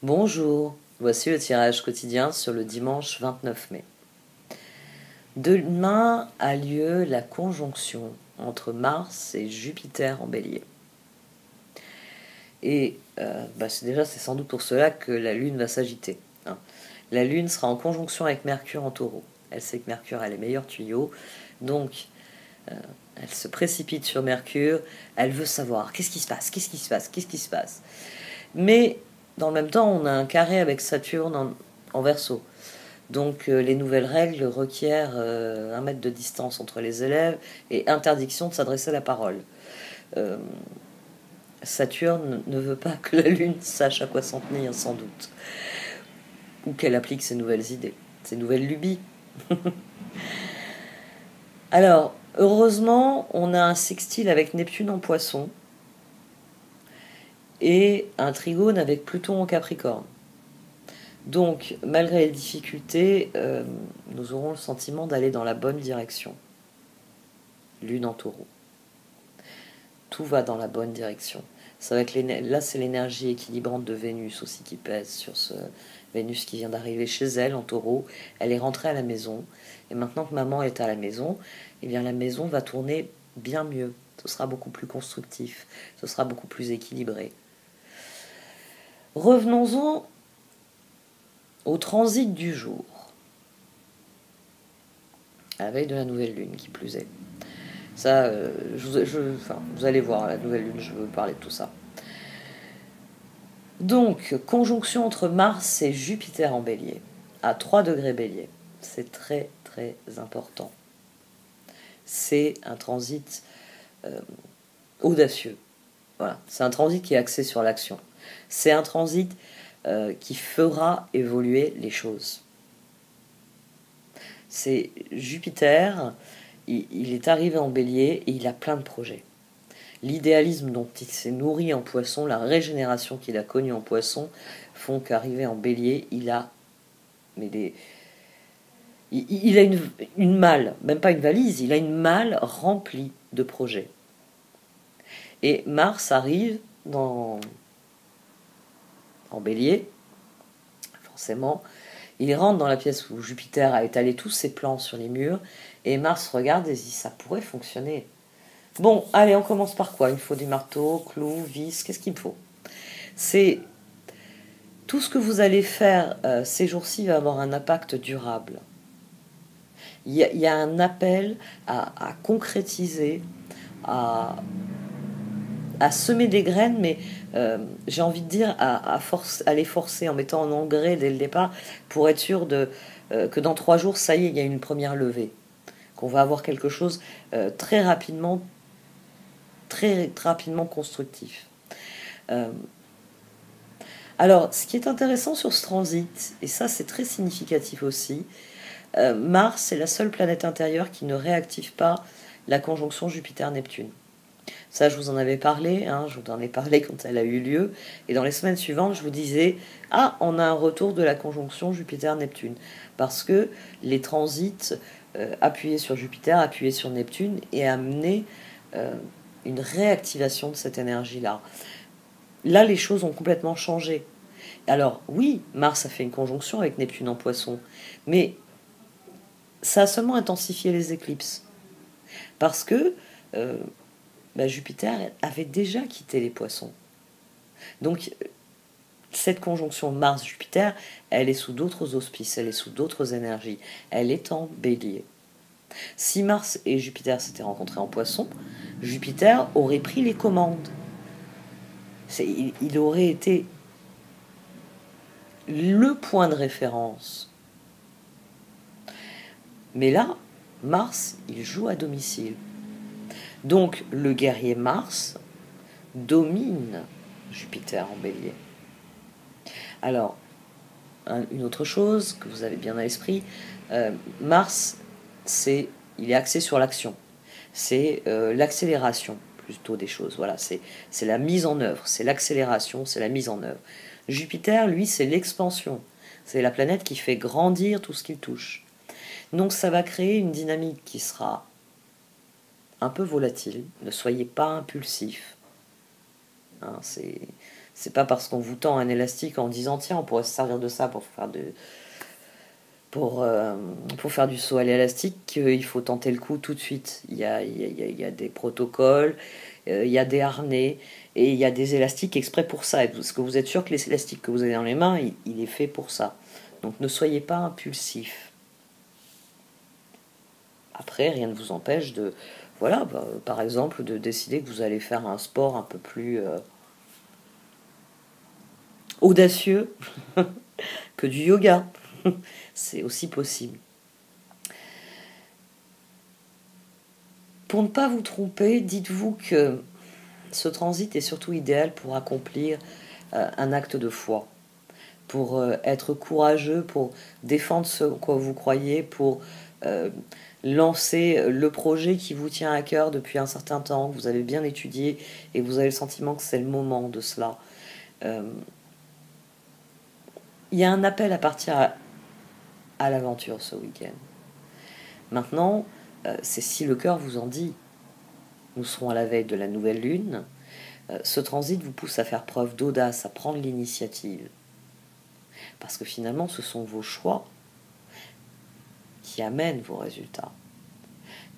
Bonjour, voici le tirage quotidien sur le dimanche 29 mai. Demain a lieu la conjonction entre Mars et Jupiter en Bélier. Et c'est sans doute pour cela que la Lune va s'agiter. La Lune sera en conjonction avec Mercure en Taureau. Elle sait que Mercure a les meilleurs tuyaux, donc elle se précipite sur Mercure. Elle veut savoir qu'est-ce qui se passe. Mais dans le même temps, on a un carré avec Saturne en Verseau. Donc les nouvelles règles requièrent 1 mètre de distance entre les élèves et interdiction de s'adresser à la parole. Saturne ne veut pas que la Lune sache à quoi s'en tenir, sans doute. Ou qu'elle applique ses nouvelles idées, ses nouvelles lubies. Alors, heureusement, on a un sextile avec Neptune en Poisson et un trigone avec Pluton en Capricorne. Donc, malgré les difficultés, nous aurons le sentiment d'aller dans la bonne direction. Lune en Taureau. Tout va dans la bonne direction. Là, c'est l'énergie équilibrante de Vénus aussi qui pèse sur ce Vénus qui vient d'arriver chez elle en Taureau. Elle est rentrée à la maison. Et maintenant que maman est à la maison, eh bien, la maison va tourner bien mieux. Ce sera beaucoup plus constructif. Ce sera beaucoup plus équilibré. Revenons-en au transit du jour, à la veille de la nouvelle lune, qui plus est. Ça, vous allez voir, la nouvelle lune, je veux parler de tout ça. Donc, conjonction entre Mars et Jupiter en Bélier, à 3 degrés Bélier. C'est très, très important. C'est un transit audacieux. Voilà. C'est un transit qui est axé sur l'action. C'est un transit qui fera évoluer les choses. C'est Jupiter, il est arrivé en Bélier et il a plein de projets. L'idéalisme dont il s'est nourri en Poisson, la régénération qu'il a connue en Poisson, font qu'arrivé en Bélier, il a une malle, même pas une valise, il a une malle remplie de projets. Et Mars arrive en Bélier, forcément. Il rentre dans la pièce où Jupiter a étalé tous ses plans sur les murs, et Mars regarde et dit ça pourrait fonctionner. Bon, allez, on commence par quoi? Il me faut des marteaux, clous, vis, qu'est-ce qu'il me faut? C'est tout ce que vous allez faire ces jours-ci va avoir un impact durable. Il y a un appel à concrétiser, à semer des graines, mais j'ai envie de dire à les forcer en mettant en engrais dès le départ pour être sûr que dans 3 jours, ça y est, il y a une première levée. Qu'on va avoir quelque chose très rapidement constructif. Alors, ce qui est intéressant sur ce transit, et ça c'est très significatif aussi, Mars est la seule planète intérieure qui ne réactive pas la conjonction Jupiter-Neptune. Ça, je vous en avais parlé, je vous en ai parlé quand elle a eu lieu, et dans les semaines suivantes, je vous disais « Ah, on a un retour de la conjonction Jupiter-Neptune », parce que les transits appuyés sur Jupiter, appuyés sur Neptune, et amené une réactivation de cette énergie-là. Là, les choses ont complètement changé. Alors, oui, Mars a fait une conjonction avec Neptune en Poisson, mais ça a seulement intensifié les éclipses. Parce que Jupiter avait déjà quitté les Poissons. Donc, cette conjonction Mars-Jupiter, elle est sous d'autres auspices, elle est sous d'autres énergies. Elle est en Bélier. Si Mars et Jupiter s'étaient rencontrés en Poisson, Jupiter aurait pris les commandes. Il aurait été le point de référence. Mais là, Mars, il joue à domicile. Donc, le guerrier Mars domine Jupiter en Bélier. Alors, une autre chose que vous avez bien à l'esprit, Mars, il est axé sur l'action. C'est l'accélération plutôt des choses. Voilà, c'est la mise en œuvre, c'est l'accélération, c'est la mise en œuvre. Jupiter, lui, c'est l'expansion. C'est la planète qui fait grandir tout ce qu'il touche. Donc ça va créer une dynamique qui sera un peu volatile. Ne soyez pas impulsif. C'est C'est pas parce qu'on vous tend un élastique en disant tiens, on pourrait se servir de ça pour faire du saut à l'élastique qu'il faut tenter le coup tout de suite. Il y a des protocoles, il y a des harnais et il y a des élastiques exprès pour ça. Est-ce que vous êtes sûr que les élastiques que vous avez dans les mains, il est fait pour ça. Donc ne soyez pas impulsif. Après, rien ne vous empêche de, voilà, par exemple, de décider que vous allez faire un sport un peu plus audacieux que du yoga. C'est aussi possible. Pour ne pas vous tromper, dites-vous que ce transit est surtout idéal pour accomplir un acte de foi, pour être courageux, pour défendre ce en quoi vous croyez, pour lancer le projet qui vous tient à cœur depuis un certain temps, que vous avez bien étudié et vous avez le sentiment que c'est le moment de cela. Il y a un appel à partir à l'aventure ce week-end. Maintenant, c'est si le cœur vous en dit. Nous serons à la veille de la nouvelle lune. Ce transit vous pousse à faire preuve d'audace, à prendre l'initiative. Parce que finalement, ce sont vos choix qui amènent vos résultats.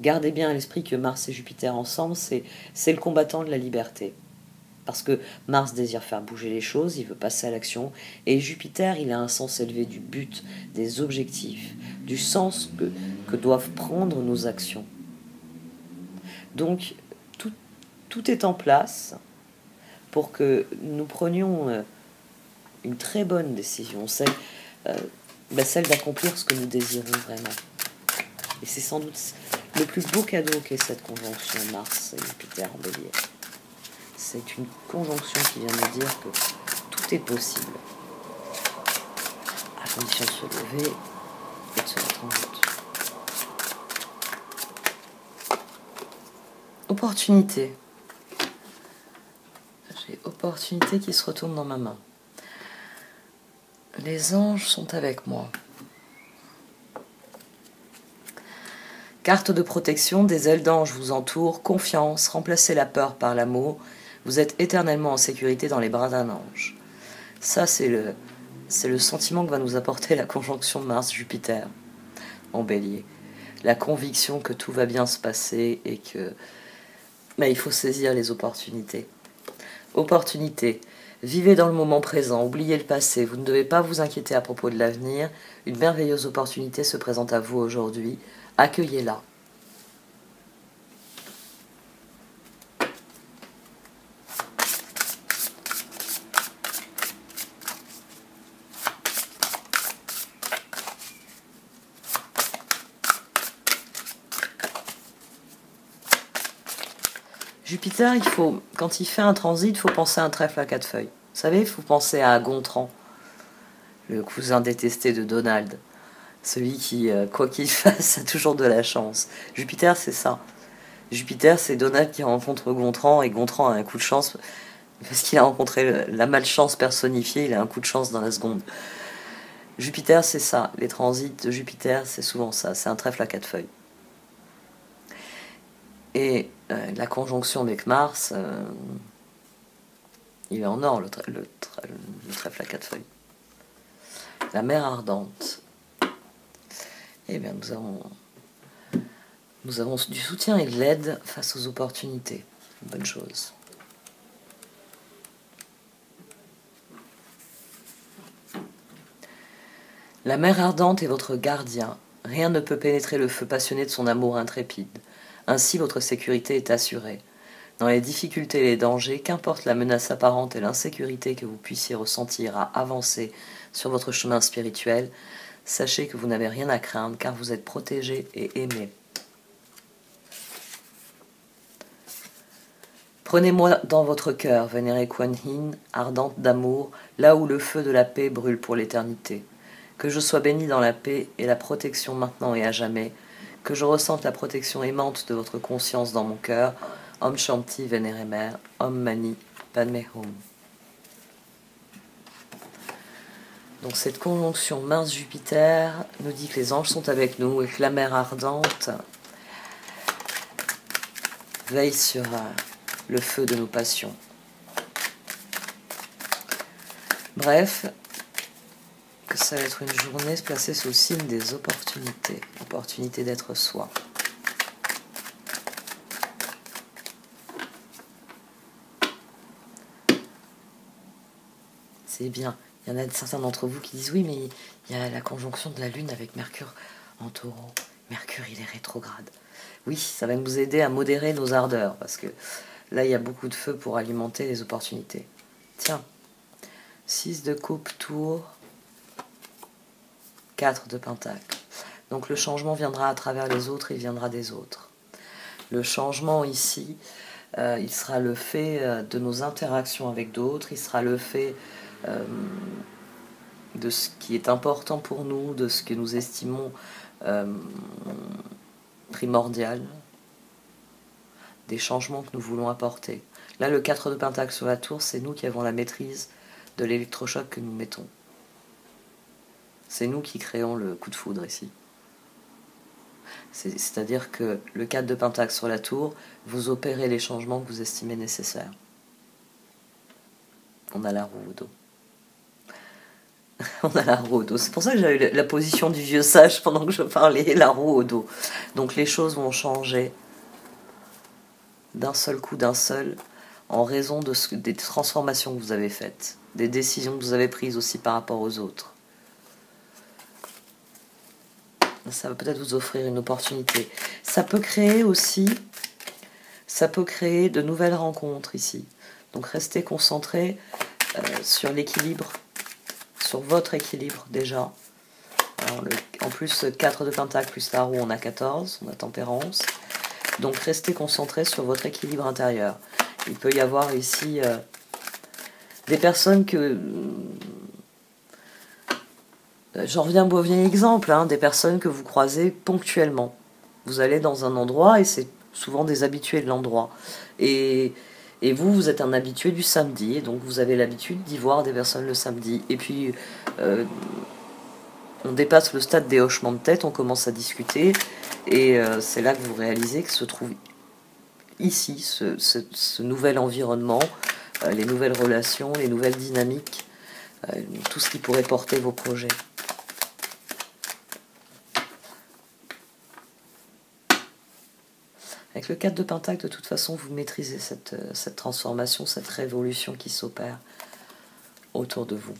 Gardez bien à l'esprit que Mars et Jupiter ensemble, c'est le combattant de la liberté. Parce que Mars désire faire bouger les choses, il veut passer à l'action, et Jupiter, il a un sens élevé du but, des objectifs, du sens que doivent prendre nos actions. Donc, tout est en place pour que nous prenions une très bonne décision, celle d'accomplir ce que nous désirons vraiment. Et c'est sans doute le plus beau cadeau qu'est cette conjonction Mars et Jupiter en Bélier. C'est une conjonction qui vient nous dire que tout est possible, à condition de se lever et de se mettre en route. Opportunité. J'ai opportunité qui se retourne dans ma main. Les anges sont avec moi. Carte de protection, des ailes d'ange vous entourent, confiance, remplacez la peur par l'amour. Vous êtes éternellement en sécurité dans les bras d'un ange. Ça, c'est le sentiment que va nous apporter la conjonction Mars-Jupiter en Bélier. La conviction que tout va bien se passer et que il faut saisir les opportunités. Opportunité. Vivez dans le moment présent, oubliez le passé. Vous ne devez pas vous inquiéter à propos de l'avenir. Une merveilleuse opportunité se présente à vous aujourd'hui. Accueillez-la. Jupiter, quand il fait un transit, il faut penser à un trèfle à 4 feuilles. Vous savez, il faut penser à Gontran, le cousin détesté de Donald. Celui qui, quoi qu'il fasse, a toujours de la chance. Jupiter, c'est ça. Jupiter, c'est Donald qui rencontre Gontran, et Gontran a un coup de chance, parce qu'il a rencontré la malchance personnifiée, il a un coup de chance dans la seconde. Jupiter, c'est ça. Les transits de Jupiter, c'est souvent ça. C'est un trèfle à 4 feuilles. Et la conjonction avec Mars, il est en or, le trèfle à 4 feuilles. La mer ardente. Eh bien, nous avons du soutien et de l'aide face aux opportunités. Bonne chose. La mer ardente est votre gardien. Rien ne peut pénétrer le feu passionné de son amour intrépide. Ainsi, votre sécurité est assurée. Dans les difficultés et les dangers, qu'importe la menace apparente et l'insécurité que vous puissiez ressentir à avancer sur votre chemin spirituel, sachez que vous n'avez rien à craindre car vous êtes protégé et aimé. Prenez-moi dans votre cœur, vénérée Kuan Yin, ardente d'amour, là où le feu de la paix brûle pour l'éternité. Que je sois bénie dans la paix et la protection maintenant et à jamais, que je ressente la protection aimante de votre conscience dans mon cœur. Om Shanti, vénérée mère, Om Mani, Padme Hum. Donc cette conjonction Mars-Jupiter nous dit que les anges sont avec nous et que la mer ardente veille sur le feu de nos passions. Bref, que ça va être une journée placée sous le signe des opportunités. Opportunité d'être soi. C'est bien. Il y en a certains d'entre vous qui disent oui, mais il y a la conjonction de la Lune avec Mercure en Taureau. Mercure, il est rétrograde. Oui, ça va nous aider à modérer nos ardeurs, parce que là, il y a beaucoup de feu pour alimenter les opportunités. Tiens, 6 de coupe, tour, 4 de pentacle. Donc le changement viendra à travers les autres, il viendra des autres. Le changement ici, il sera le fait de nos interactions avec d'autres, il sera le fait de ce qui est important pour nous, de ce que nous estimons primordial, des changements que nous voulons apporter. Là, le 4 de pentacle sur la tour, c'est nous qui avons la maîtrise de l'électrochoc que nous mettons. C'est nous qui créons le coup de foudre ici. C'est-à-dire que le 4 de pentacle sur la tour, vous opérez les changements que vous estimez nécessaires. On a la roue au dos. On a la roue au dos. C'est pour ça que j'ai eu la position du vieux sage pendant que je parlais, la roue au dos. Donc les choses vont changer d'un seul coup, en raison des transformations que vous avez faites, des décisions que vous avez prises aussi par rapport aux autres. Ça va peut-être vous offrir une opportunité. Ça peut créer aussi, de nouvelles rencontres ici. Donc restez concentrés sur l'équilibre, sur votre équilibre déjà. Alors, en plus, 4 de pentacle plus la roue, on a 14, on a tempérance. Donc restez concentrés sur votre équilibre intérieur. Il peut y avoir ici des personnes que... J'en reviens au vieil exemple, des personnes que vous croisez ponctuellement. Vous allez dans un endroit et c'est souvent des habitués de l'endroit. Et vous êtes un habitué du samedi, et donc vous avez l'habitude d'y voir des personnes le samedi. Et puis, on dépasse le stade des hochements de tête, on commence à discuter, et c'est là que vous réalisez que se trouve ici ce nouvel environnement, les nouvelles relations, les nouvelles dynamiques, tout ce qui pourrait porter vos projets. Avec le 4 de pentacle, de toute façon, vous maîtrisez cette transformation, cette révolution qui s'opère autour de vous.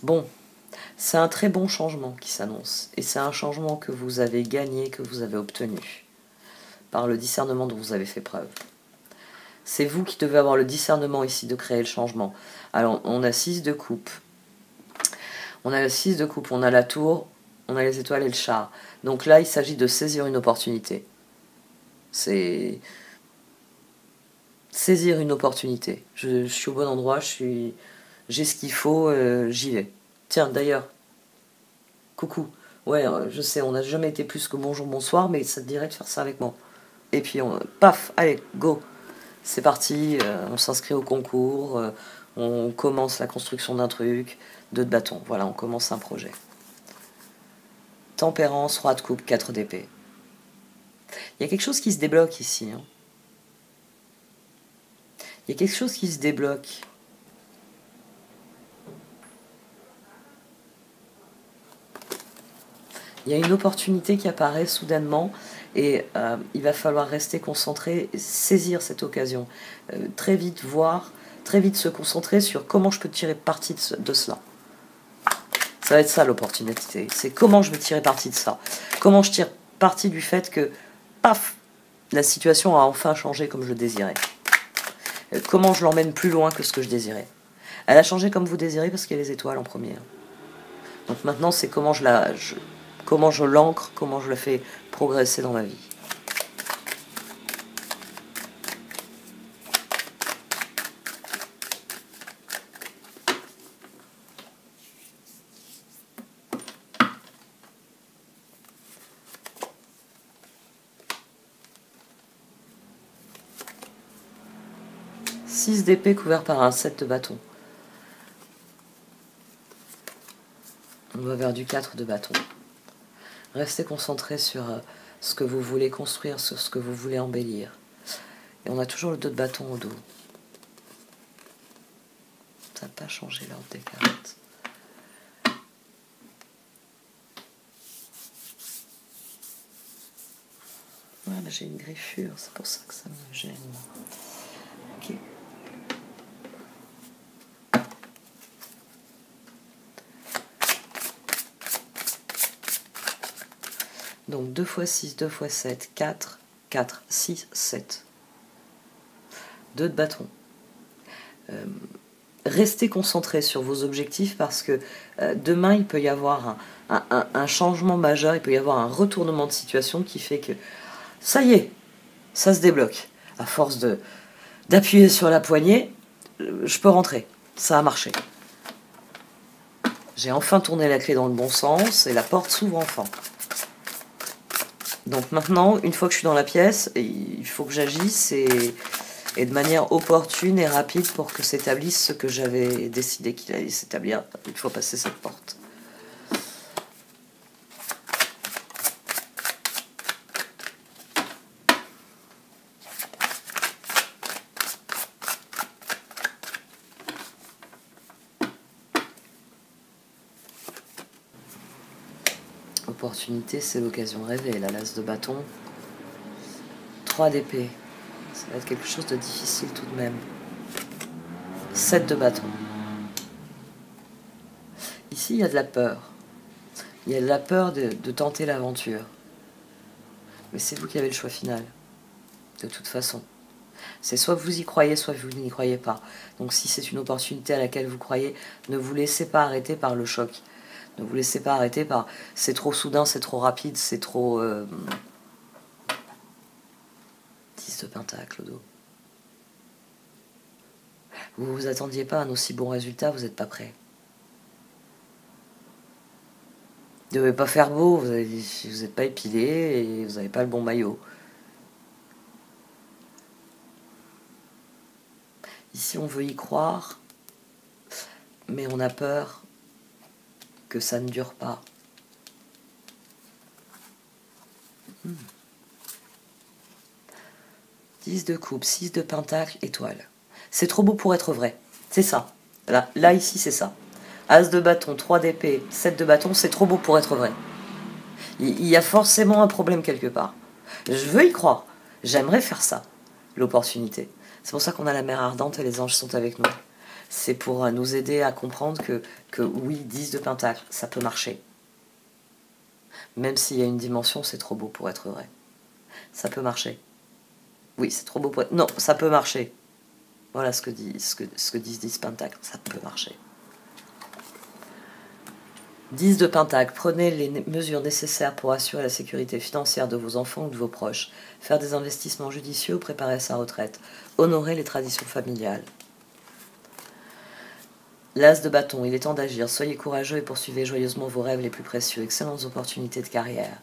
Bon, c'est un très bon changement qui s'annonce. Et c'est un changement que vous avez gagné, que vous avez obtenu, par le discernement dont vous avez fait preuve. C'est vous qui devez avoir le discernement ici de créer le changement. Alors, on a 6 de coupe. On a le 6 de coupe, on a la tour, on a les étoiles et le char. Donc là, il s'agit de saisir une opportunité. C'est saisir une opportunité. Je suis au bon endroit, j'ai ce qu'il faut, j'y vais. Tiens, d'ailleurs, coucou. Ouais, je sais, on n'a jamais été plus que bonjour, bonsoir, mais ça te dirait de faire ça avec moi. Et puis, paf, allez, go. C'est parti, on s'inscrit au concours, on commence la construction d'un truc, 2 de bâton. Voilà, on commence un projet. Tempérance, roi de coupe, 4 d'épée. Il y a quelque chose qui se débloque ici. Il y a quelque chose qui se débloque. Il y a une opportunité qui apparaît soudainement et il va falloir rester concentré, saisir cette occasion. Très vite se concentrer sur comment je peux tirer parti de cela. Ça va être ça l'opportunité. C'est comment je vais tirer parti de ça. Comment je tire parti du fait que, paf, la situation a enfin changé comme je le désirais. Comment je l'emmène plus loin que ce que je désirais. Elle a changé comme vous désirez parce qu'il y a les étoiles en première. Donc maintenant, c'est comment je l'ancre, comment je la fais progresser dans ma vie. Six d'épée couvert par un 7 de bâton. On va vers du 4 de bâton. Restez concentré sur ce que vous voulez construire, sur ce que vous voulez embellir. Et on a toujours le 2 de bâton au dos. Ça n'a pas changé l'ordre des cartes. Voilà, j'ai une griffure, c'est pour ça que ça me gêne. Ok. Donc 2 x 6, 2 x 7, 4, 4, 6, 7. 2 de bâton. Restez concentrés sur vos objectifs parce que demain, il peut y avoir un changement majeur, il peut y avoir un retournement de situation qui fait que ça y est, ça se débloque. À force d'appuyer sur la poignée, je peux rentrer. Ça a marché. J'ai enfin tourné la clé dans le bon sens et la porte s'ouvre enfin. Donc maintenant, une fois que je suis dans la pièce, il faut que j'agisse et de manière opportune et rapide pour que s'établisse ce que j'avais décidé qu'il allait s'établir. Il faut passer cette porte. Opportunité, c'est l'occasion rêvée. La l'as de bâton, 3 d'épée. Ça va être quelque chose de difficile tout de même. 7 de bâton. Ici, il y a de la peur. Il y a de la peur de tenter l'aventure. Mais c'est vous qui avez le choix final. De toute façon. C'est soit vous y croyez, soit vous n'y croyez pas. Donc si c'est une opportunité à laquelle vous croyez, ne vous laissez pas arrêter par le choc. Ne vous laissez pas arrêter par c'est trop soudain, c'est trop rapide, c'est trop... 10 de pentacle au dos. Vous ne vous attendiez pas à un aussi bon résultat, vous n'êtes pas prêt. Vous ne devez pas faire beau, vous n'êtes pas épilé et vous n'avez pas le bon maillot. Ici, on veut y croire, mais on a peur que ça ne dure pas. 10 de coupe, 6 de pentacle, étoile. C'est trop beau pour être vrai. C'est ça. Là ici, c'est ça. As de bâton, 3 d'épée, 7 de bâton, c'est trop beau pour être vrai. Il y a forcément un problème quelque part. Je veux y croire. J'aimerais faire ça, l'opportunité. C'est pour ça qu'on a la mer ardente et les anges sont avec nous. C'est pour nous aider à comprendre que oui, 10 de pentacle, ça peut marcher. Même s'il y a une dimension, c'est trop beau pour être vrai. Ça peut marcher. Oui, c'est trop beau pour être... Non, ça peut marcher. Voilà ce que disent 10 pentacles. Ça peut marcher. 10 de pentacle. Prenez les mesures nécessaires pour assurer la sécurité financière de vos enfants ou de vos proches. Faire des investissements judicieux ou préparer sa retraite. Honorer les traditions familiales. L'as de bâton. Il est temps d'agir. Soyez courageux et poursuivez joyeusement vos rêves les plus précieux. Excellentes opportunités de carrière.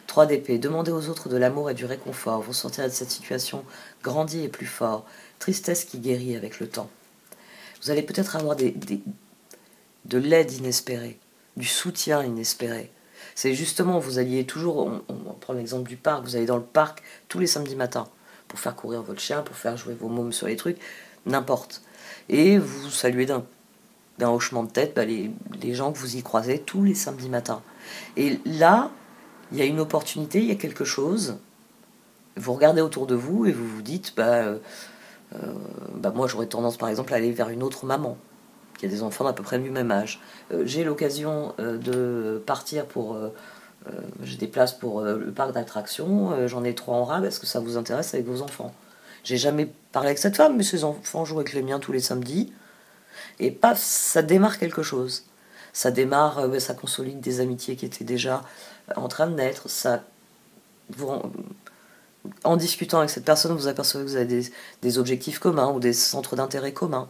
3 d'épée. Demandez aux autres de l'amour et du réconfort. Vous sortirez de cette situation grandi et plus fort. Tristesse qui guérit avec le temps. Vous allez peut-être avoir de l'aide inespérée, du soutien inespéré. C'est justement, vous alliez toujours, on prend l'exemple du parc, vous allez dans le parc tous les samedis matins pour faire courir votre chien, pour faire jouer vos mômes sur les trucs, n'importe. Et vous saluez d'un hochement de tête les gens que vous y croisez tous les samedis matins. Et là, il y a une opportunité, il y a quelque chose. Vous regardez autour de vous et vous vous dites, moi j'aurais tendance par exemple à aller vers une autre maman qui a des enfants d'à peu près du même âge. J'ai l'occasion de partir pour... j'ai des places pour le parc d'attractions, j'en ai 3 en rab, est-ce que ça vous intéresse avec vos enfants? J'ai jamais parlé avec cette femme, mais ses enfants jouent avec les miens tous les samedis. Et paf, ça démarre quelque chose. Ça démarre, ça consolide des amitiés qui étaient déjà en train de naître. En discutant avec cette personne, vous apercevez que vous avez des objectifs communs ou des centres d'intérêt communs.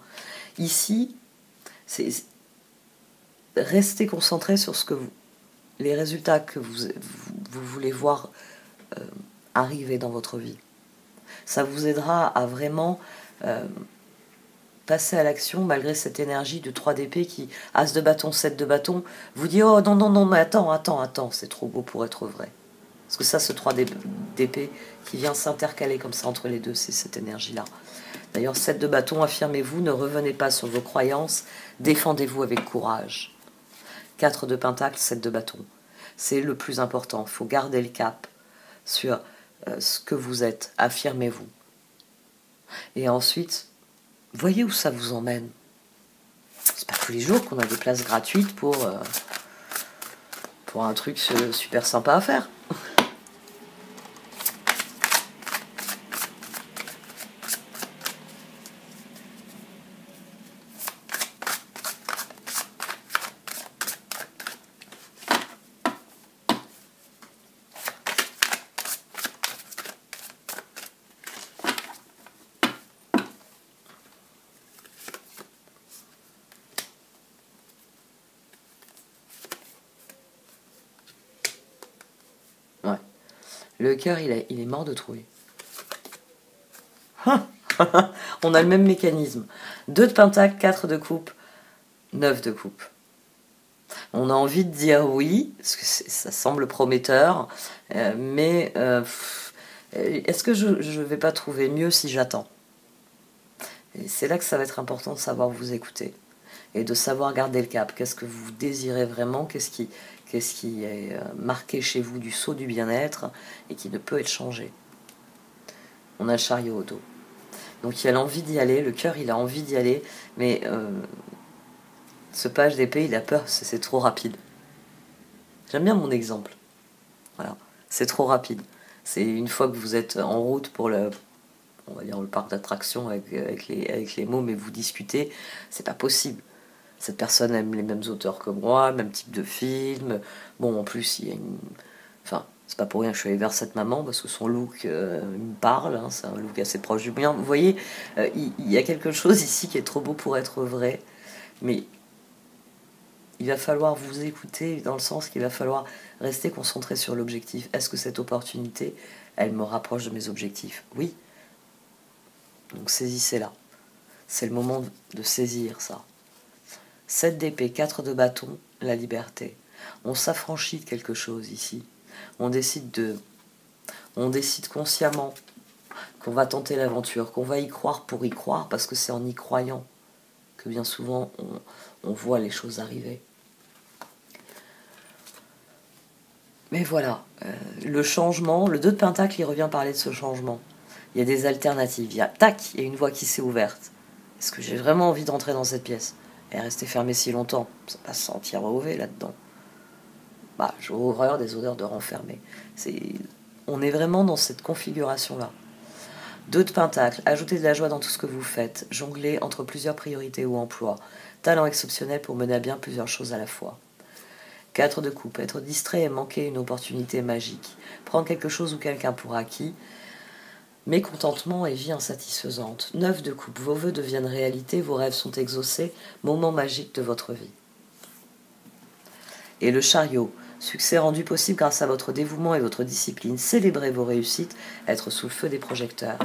Ici, restez concentré sur les résultats que vous voulez voir arriver dans votre vie. Ça vous aidera à vraiment passer à l'action malgré cette énergie de 3 d'épée qui, as de bâton, 7 de bâton, vous dit « Oh non, mais attends, c'est trop beau pour être vrai. Parce que ça, ce 3 d'épée qui vient s'intercaler comme ça entre les deux, c'est cette énergie-là. D'ailleurs, 7 de bâton, affirmez-vous, ne revenez pas sur vos croyances, défendez-vous avec courage. 4 de pentacle, 7 de bâton. C'est le plus important, il faut garder le cap sur ce que vous êtes, affirmez-vous. Et ensuite, voyez où ça vous emmène. C'est pas tous les jours qu'on a des places gratuites pour un truc super sympa à faire. Ouais. Le cœur, il est mort de trouille. On a le même mécanisme. 2 de pentacle, 4 de coupe, 9 de coupe. On a envie de dire oui, parce que ça semble prometteur, mais est-ce que je ne vais pas trouver mieux si j'attends? Et c'est là que ça va être important de savoir vous écouter et de savoir garder le cap. Qu'est-ce que vous désirez vraiment? Qu'est-ce qui est marqué chez vous du sceau du bien-être et qui ne peut être changé? On a le chariot au dos. Donc il a l'envie d'y aller, le cœur il a envie d'y aller, mais ce page d'épée il a peur, c'est trop rapide. J'aime bien mon exemple. Voilà, c'est trop rapide. C'est une fois que vous êtes en route pour on va dire le parc d'attractions avec les mots, mais vous discutez, c'est pas possible. Cette personne aime les mêmes auteurs que moi, même type de film. Bon, en plus, il y a une... Enfin, c'est pas pour rien que je suis allée vers cette maman, parce que son look me parle, hein, c'est un look assez proche du mien. Vous voyez, il y a quelque chose ici qui est trop beau pour être vrai, mais il va falloir vous écouter, dans le sens qu'il va falloir rester concentré sur l'objectif. Est-ce que cette opportunité, elle me rapproche de mes objectifs? Oui. Donc saisissez-la. C'est le moment de saisir ça. 7 d'épée, 4 de bâton, la liberté. On s'affranchit de quelque chose ici. On décide consciemment qu'on va tenter l'aventure, qu'on va y croire pour y croire, parce que c'est en y croyant que bien souvent on voit les choses arriver. Mais voilà, le changement, le 2 de pentacle, il revient parler de ce changement. Il y a des alternatives, il y a une voie qui s'est ouverte. Est-ce que j'ai vraiment envie d'entrer dans cette pièce? Elle est restée fermée si longtemps, ça va se sentir mauvais là-dedans. Bah, j'ai horreur des odeurs de renfermé. On est vraiment dans cette configuration-là. 2 de pentacle, ajoutez de la joie dans tout ce que vous faites, jongler entre plusieurs priorités ou emplois, talent exceptionnel pour mener à bien plusieurs choses à la fois. 4 de coupe, être distrait et manquer une opportunité magique, prendre quelque chose ou quelqu'un pour acquis, mécontentement et vie insatisfaisante. 9 de coupe, vos vœux deviennent réalité, vos rêves sont exaucés, moment magique de votre vie. Et le chariot, succès rendu possible grâce à votre dévouement et votre discipline, célébrez vos réussites, être sous le feu des projecteurs.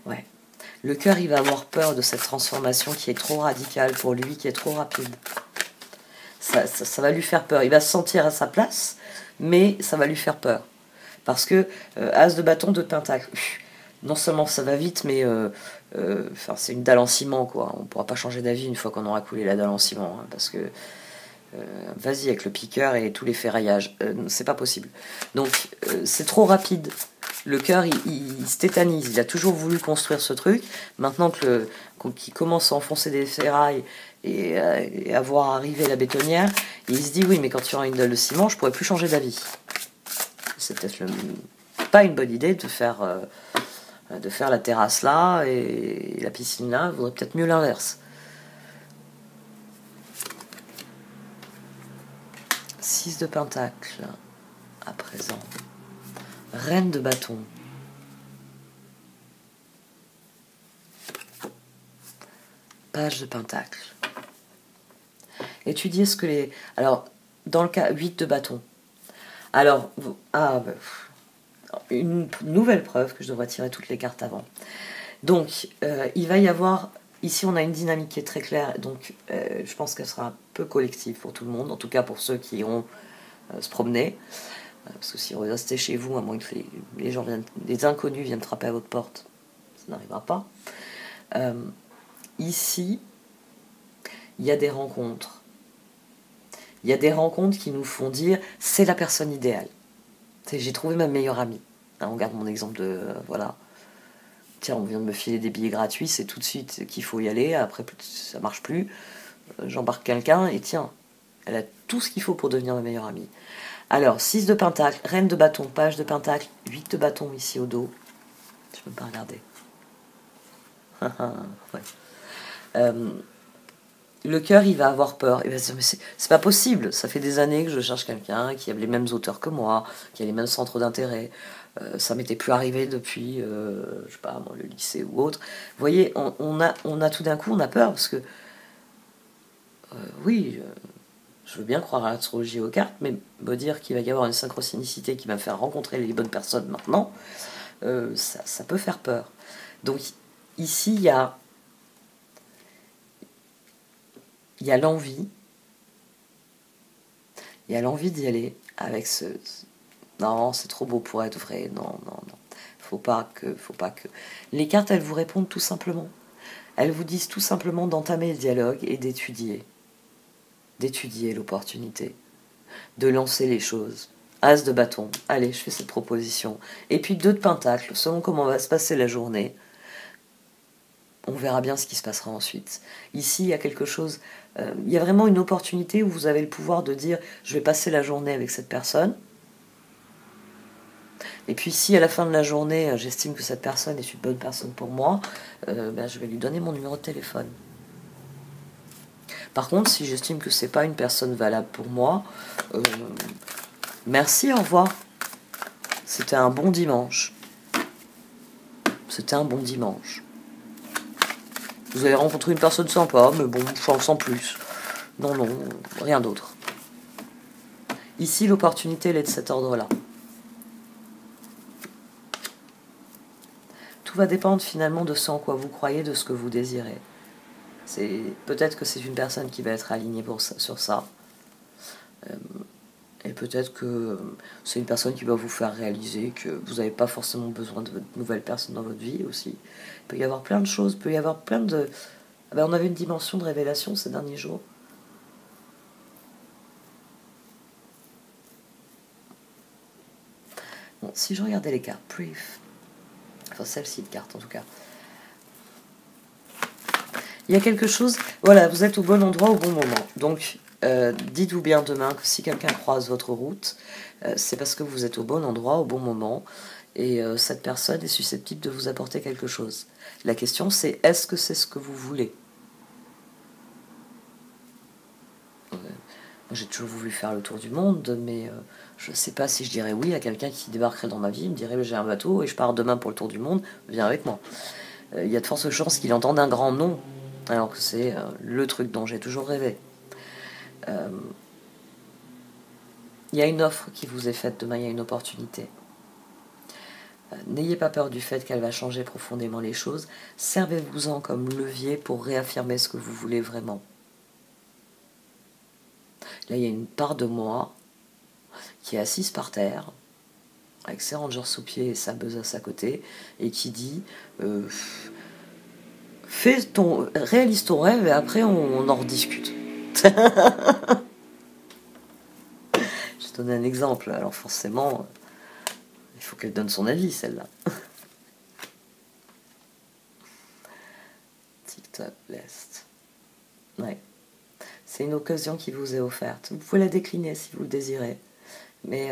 Ouais. Le cœur, il va avoir peur de cette transformation qui est trop radicale pour lui, qui est trop rapide. Ça va lui faire peur. Il va se sentir à sa place, mais ça va lui faire peur. Parce que As de bâton, 2 de pentacle. Non seulement ça va vite, mais c'est une dalle en ciment, quoi. On ne pourra pas changer d'avis une fois qu'on aura coulé la dalle en ciment. Hein, parce que vas-y avec le piqueur et tous les ferraillages. C'est pas possible. Donc c'est trop rapide. Le cœur, il se tétanise. Il a toujours voulu construire ce truc. Maintenant qu'il commence à enfoncer des ferrailles et à voir arriver la bétonnière, il se dit oui, mais quand il y aura une dalle de ciment, je pourrai plus changer d'avis. C'est peut-être pas une bonne idée de faire la terrasse là et la piscine là. Il vaudrait peut-être mieux l'inverse. 6 de pentacle à présent. Reine de bâton. Page de pentacle. Étudiez ce que les... Alors, dans le cas 8 de bâton. Alors, une nouvelle preuve que je devrais tirer toutes les cartes avant. Donc, il va y avoir... Ici, on a une dynamique qui est très claire, donc je pense qu'elle sera un peu collective pour tout le monde, en tout cas pour ceux qui iront se promener. Parce que si vous restez chez vous, à moins que les gens les inconnus viennent frapper à votre porte, ça n'arrivera pas. Ici, il y a des rencontres. Il y a des rencontres qui nous font dire c'est la personne idéale. J'ai trouvé ma meilleure amie. Hein, on garde mon exemple de voilà. Tiens, on vient de me filer des billets gratuits, c'est tout de suite qu'il faut y aller. Après, ça marche plus. J'embarque quelqu'un et tiens, elle a tout ce qu'il faut pour devenir ma meilleure amie. Alors, 6 de pentacle, reine de bâton, page de pentacle, 8 de bâton ici au dos. Je peux pas regarder. Ouais. Le cœur, il va avoir peur. Mais c'est pas possible. Ça fait des années que je cherche quelqu'un qui a les mêmes auteurs que moi, qui a les mêmes centres d'intérêt. Ça m'était plus arrivé depuis, je sais pas, le lycée ou autre. Vous voyez, on a tout d'un coup, on a peur parce que, oui, je veux bien croire à l'astrologie et aux cartes, mais me dire qu'il va y avoir une synchronicité qui va me faire rencontrer les bonnes personnes maintenant, ça peut faire peur. Donc ici, il y a l'envie. Il y a l'envie d'y aller avec ce... Non, c'est trop beau pour être vrai. Non, non, non. Faut pas que... Les cartes, elles vous répondent tout simplement. Elles vous disent tout simplement d'entamer le dialogue et d'étudier. D'étudier l'opportunité. De lancer les choses. As de bâton. Allez, je fais cette proposition. Et puis 2 de pentacle. Selon comment va se passer la journée, on verra bien ce qui se passera ensuite. Ici, il y a quelque chose... il y a vraiment une opportunité où vous avez le pouvoir de dire je vais passer la journée avec cette personne. Et puis si à la fin de la journée, j'estime que cette personne est une bonne personne pour moi, je vais lui donner mon numéro de téléphone. Par contre, si j'estime que c'est pas une personne valable pour moi, merci, au revoir. C'était un bon dimanche. C'était un bon dimanche. Vous avez rencontré une personne sympa, mais bon, sans plus. Non, non, rien d'autre. Ici, l'opportunité, elle est de cet ordre-là. Tout va dépendre finalement de ce en quoi vous croyez, de ce que vous désirez. Peut-être que c'est une personne qui va être alignée sur ça. Et peut-être que c'est une personne qui va vous faire réaliser que vous n'avez pas forcément besoin de nouvelles personnes dans votre vie aussi. Il peut y avoir plein de choses, il peut y avoir plein de... on avait une dimension de révélation ces derniers jours. Bon, si je regardais les cartes, brief, enfin celle-ci de carte en tout cas, il y a quelque chose, voilà, vous êtes au bon endroit au bon moment. Donc, dites-vous bien demain que si quelqu'un croise votre route, c'est parce que vous êtes au bon endroit au bon moment et cette personne est susceptible de vous apporter quelque chose. La question c'est, est-ce que c'est ce que vous voulez? J'ai toujours voulu faire le tour du monde, mais je ne sais pas si je dirais oui à quelqu'un qui débarquerait dans ma vie, il me dirait j'ai un bateau et je pars demain pour le tour du monde, viens avec moi. Il y a de fortes chances qu'il entende un grand non, alors que c'est le truc dont j'ai toujours rêvé. Il y a une offre qui vous est faite demain, il y a une opportunité. N'ayez pas peur du fait qu'elle va changer profondément les choses. Servez-vous-en comme levier pour réaffirmer ce que vous voulez vraiment. Là, il y a une part de moi qui est assise par terre, avec ses rangers sous pied et sa besace à côté, et qui dit réalise ton rêve et après on en rediscute. Je te donne un exemple, alors forcément, il faut qu'elle donne son avis, celle-là. TikTok, blessed. Ouais. C'est une occasion qui vous est offerte. Vous pouvez la décliner si vous le désirez. Mais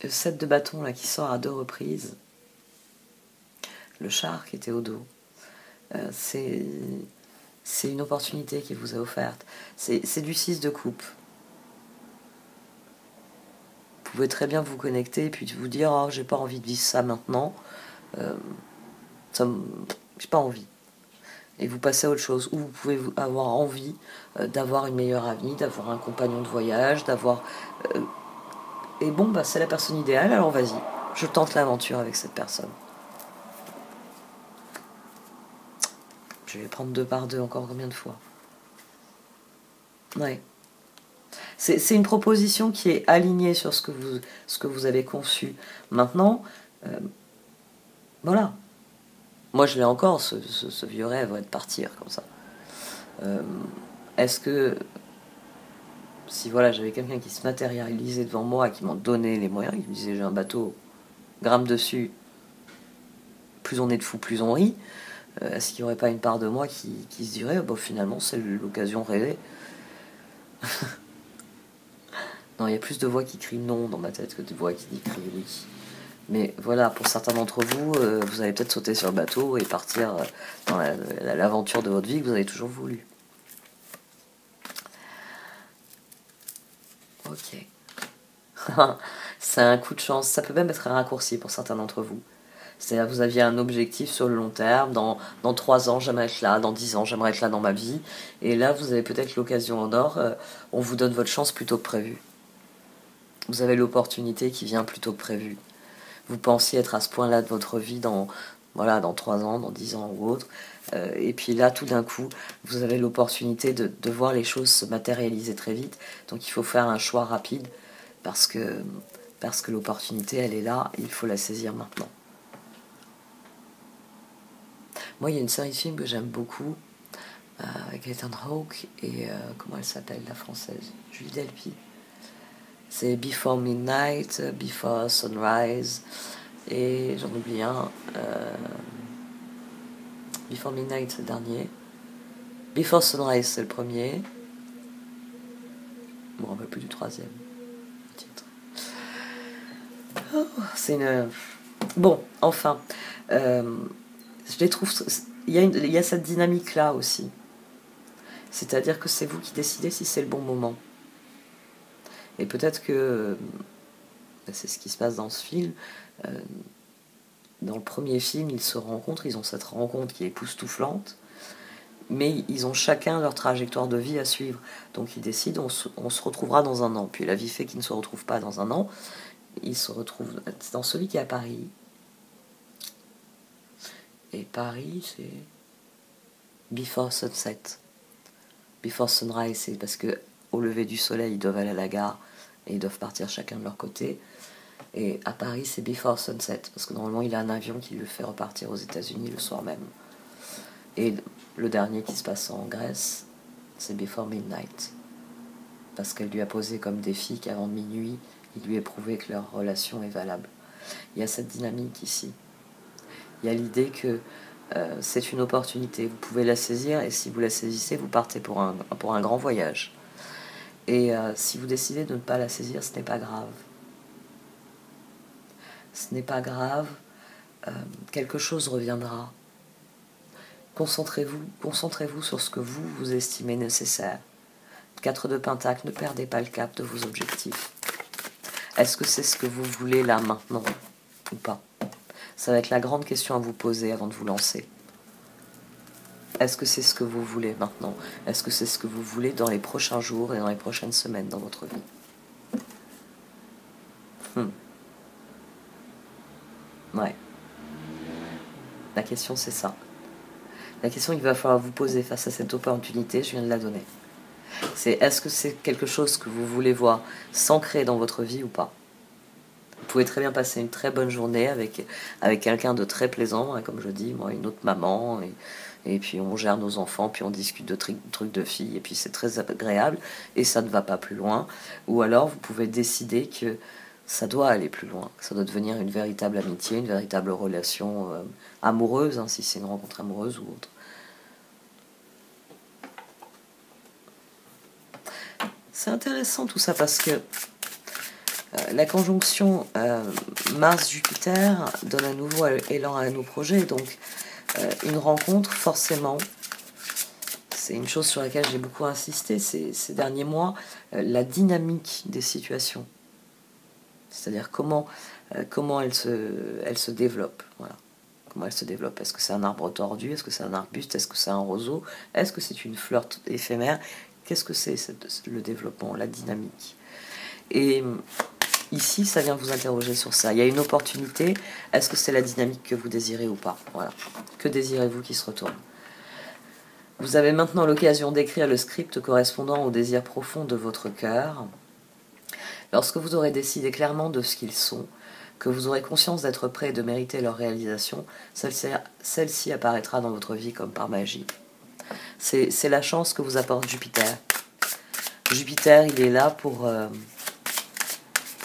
le 7 de bâton là, qui sort à 2 reprises, le char qui était au dos, c'est une opportunité qui vous est offerte. C'est du 6 de coupe. Vous pouvez très bien vous connecter et puis vous dire oh, j'ai pas envie de vivre ça maintenant. J'ai pas envie. Et vous passez à autre chose. Ou vous pouvez avoir envie d'avoir une meilleure amie, d'avoir un compagnon de voyage, d'avoir... et bon, c'est la personne idéale, alors vas-y. Je tente l'aventure avec cette personne. Je vais prendre 2 par 2 encore combien de fois? Ouais. C'est une proposition qui est alignée sur ce que vous avez conçu. Maintenant, voilà. Moi, je l'ai encore, ce vieux rêve de partir comme ça. Est-ce que si voilà, j'avais quelqu'un qui se matérialisait devant moi, qui m'en donnait les moyens, qui me disait j'ai un bateau, grimpe dessus, plus on est de fous, plus on rit, est-ce qu'il n'y aurait pas une part de moi qui se dirait bon, finalement c'est l'occasion rêvée. Non, il y a plus de voix qui crient non dans ma tête que de voix qui crient oui. Mais voilà, pour certains d'entre vous, vous allez peut-être sauter sur le bateau et partir dans l'aventure de votre vie que vous avez toujours voulu. Ok. C'est un coup de chance. Ça peut même être un raccourci pour certains d'entre vous. C'est-à-dire que vous aviez un objectif sur le long terme. Dans 3 ans, j'aimerais être là. Dans 10 ans, j'aimerais être là dans ma vie. Et là, vous avez peut-être l'occasion en or. On vous donne votre chance plutôt que prévu. Vous avez l'opportunité qui vient plutôt que prévu. Vous pensiez être à ce point-là de votre vie dans 3 ans, dans 10 ans ou autre. Et puis là, tout d'un coup, vous avez l'opportunité de voir les choses se matérialiser très vite. Donc il faut faire un choix rapide parce que l'opportunité, elle est là, il faut la saisir maintenant. Moi, il y a une série de films que j'aime beaucoup, avec Ethan Hawke et, comment elle s'appelle, la française, Julie Delpy. C'est Before Midnight, Before Sunrise, et j'en oublie un. Before Midnight, c'est le dernier. Before Sunrise, c'est le premier. Je me rappelle plus du troisième titre. Oh, c'est une... Bon, enfin. Je les trouve... Il y a cette dynamique-là aussi. C'est-à-dire que c'est vous qui décidez si c'est le bon moment. Et peut-être que... c'est ce qui se passe dans ce film. Dans le premier film, ils se rencontrent, ils ont cette rencontre qui est époustouflante, mais ils ont chacun leur trajectoire de vie à suivre. Donc ils décident, on se retrouvera dans un an. Puis la vie fait qu'ils ne se retrouvent pas dans un an. Ils se retrouvent dans celui qui est à Paris. Et Paris, c'est Before Sunset. Before Sunrise, c'est parce que au lever du soleil, ils doivent aller à la gare et ils doivent partir chacun de leur côté. Et à Paris, c'est Before Sunset, parce que normalement, il a un avion qui le fait repartir aux États-Unis le soir même. Et le dernier qui se passe en Grèce, c'est Before Midnight, parce qu'elle lui a posé comme défi qu'avant minuit, il lui ait prouvé que leur relation est valable. Il y a cette dynamique ici. Il y a l'idée que c'est une opportunité, vous pouvez la saisir, et si vous la saisissez, vous partez pour un grand voyage. Et si vous décidez de ne pas la saisir, ce n'est pas grave. Ce n'est pas grave, quelque chose reviendra. Concentrez-vous sur ce que vous estimez nécessaire. 4 de Pentacle, ne perdez pas le cap de vos objectifs. Est-ce que c'est ce que vous voulez là, maintenant, ou pas? Ça va être la grande question à vous poser avant de vous lancer. Est-ce que c'est ce que vous voulez maintenant? Est-ce que c'est ce que vous voulez dans les prochains jours et dans les prochaines semaines dans votre vie? Ouais. La question, c'est ça. La question qu'il va falloir vous poser face à cette opportunité, je viens de la donner. C'est est-ce que c'est quelque chose que vous voulez voir s'ancrer dans votre vie ou pas? Vous pouvez très bien passer une très bonne journée avec quelqu'un de très plaisant, hein, comme je dis, moi, une autre maman, et puis on gère nos enfants, puis on discute de trucs de filles, et puis c'est très agréable, et ça ne va pas plus loin. Ou alors vous pouvez décider que ça doit aller plus loin, que ça doit devenir une véritable amitié, une véritable relation amoureuse, hein, si c'est une rencontre amoureuse ou autre. C'est intéressant tout ça parce que la conjonction Mars-Jupiter donne un nouveau élan à nos projets. Donc une rencontre, forcément, c'est une chose sur laquelle j'ai beaucoup insisté ces derniers mois, la dynamique des situations. C'est-à-dire comment elle se développe. Voilà. Comment elle se développe. Est-ce que c'est un arbre tordu? Est-ce que c'est un arbuste? Est-ce que c'est un roseau? Est-ce que c'est une fleur éphémère? Qu'est-ce que c'est le développement, la dynamique? Et ici, ça vient vous interroger sur ça. Il y a une opportunité. Est-ce que c'est la dynamique que vous désirez ou pas? Voilà. Que désirez-vous qui se retourne? Vous avez maintenant l'occasion d'écrire le script correspondant aux désirs profonds de votre cœur. Lorsque vous aurez décidé clairement de ce qu'ils sont, que vous aurez conscience d'être prêt et de mériter leur réalisation, celle-ci apparaîtra dans votre vie comme par magie. C'est la chance que vous apporte Jupiter. Jupiter, il est là pour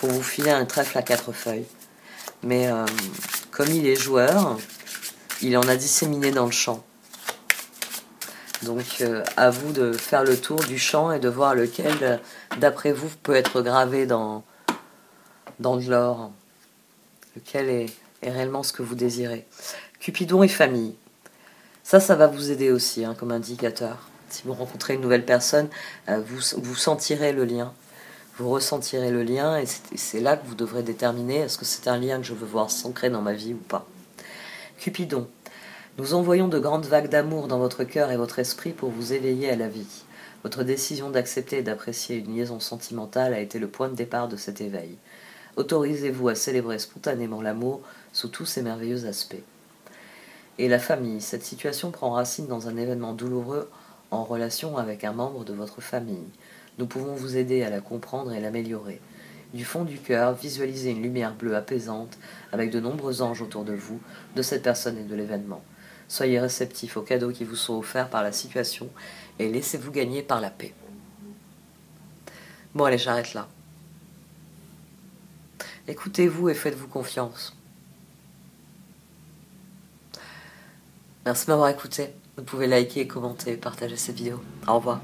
vous filer un trèfle à 4 feuilles. Mais comme il est joueur, il en a disséminé dans le champ. Donc à vous de faire le tour du champ et de voir lequel, d'après vous, peut être gravé dans de l'or. Lequel est réellement ce que vous désirez. Cupidon et famille. Ça va vous aider aussi comme indicateur. Si vous rencontrez une nouvelle personne, vous sentirez le lien. Vous ressentirez le lien et c'est là que vous devrez déterminer est-ce que c'est un lien que je veux voir s'ancrer dans ma vie ou pas. Cupidon. Nous envoyons de grandes vagues d'amour dans votre cœur et votre esprit pour vous éveiller à la vie. Votre décision d'accepter et d'apprécier une liaison sentimentale a été le point de départ de cet éveil. Autorisez-vous à célébrer spontanément l'amour sous tous ses merveilleux aspects. Et la famille, cette situation prend racine dans un événement douloureux en relation avec un membre de votre famille. Nous pouvons vous aider à la comprendre et l'améliorer. Du fond du cœur, visualisez une lumière bleue apaisante avec de nombreux anges autour de vous, de cette personne et de l'événement. Soyez réceptifs aux cadeaux qui vous sont offerts par la situation et laissez-vous gagner par la paix. Bon allez, j'arrête là. Écoutez-vous et faites-vous confiance. Merci de m'avoir écouté. Vous pouvez liker, commenter, partager cette vidéo. Au revoir.